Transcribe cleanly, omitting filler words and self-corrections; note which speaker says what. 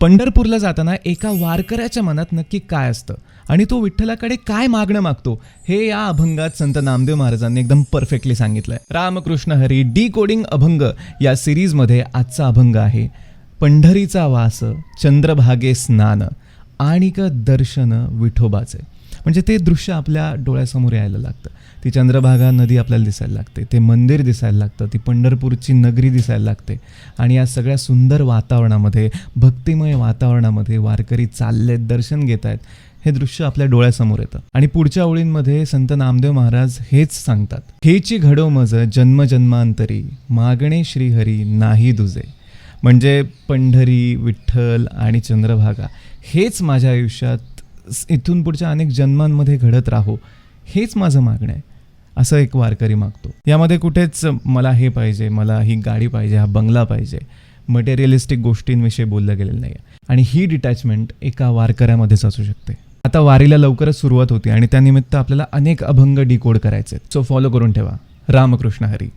Speaker 1: पंढरपूरला जाताना एका वारकऱ्याच्या मनात नक्की काय असतं आणि तो विठ्ठलाकडे काय मागणं मागतो हे या अभंगात संत नामदेव महाराजांनी एकदम परफेक्टली सांगितलंय. रामकृष्ण हरी डी कोडिंग अभंग या सिरीजमध्ये आजचा अभंग आहे पंढरीचा वास चंद्रभागे स्नान आणिक दर्शन विठोबाचे. म्हणजे ते दृश्य आपल्या डोळ्यासमोर यायला लागतं. ती चंद्रभागा नदी आपल्याला दिसायला लागते, ते मंदिर दिसायला लागतं, ती पंढरपूरची नगरी दिसायला लागते आणि या सगळ्या सुंदर वातावरणामध्ये, भक्तिमय वातावरणामध्ये वारकरी चाललेत, दर्शन घेत आहेत, हे दृश्य आपल्या डोळ्यासमोर येतं. आणि पुढच्या ओळींमध्ये संत नामदेव महाराज हेच सांगतात, हेची घडो मज जन्मजन्मांतरी मागणे श्रीहरी नाही दुजे. म्हणजे पंढरी, विठ्ठल आणि चंद्रभागा हेच माझ्या आयुष्यात इथून पुढच्या अनेक जन्मांमध्ये घडत राहो, हेच माझं मागणं आहे, असं एक वारकरी मागतो. यामध्ये कुठेच मला हे पाहिजे, मला ही गाडी पाहिजे, हा बंगला पाहिजे, मटेरियलिस्टिक गोष्टींविषयी बोललं गेलेलं नाही आहे. आणि ही डिटॅचमेंट एका वारकऱ्यामध्येच असू शकते. आता वारीला लवकरच सुरुवात होती आणि त्यानिमित्त आपल्याला अनेक अभंग डिकोड करायचे. सो फॉलो करून ठेवा. रामकृष्ण हरी.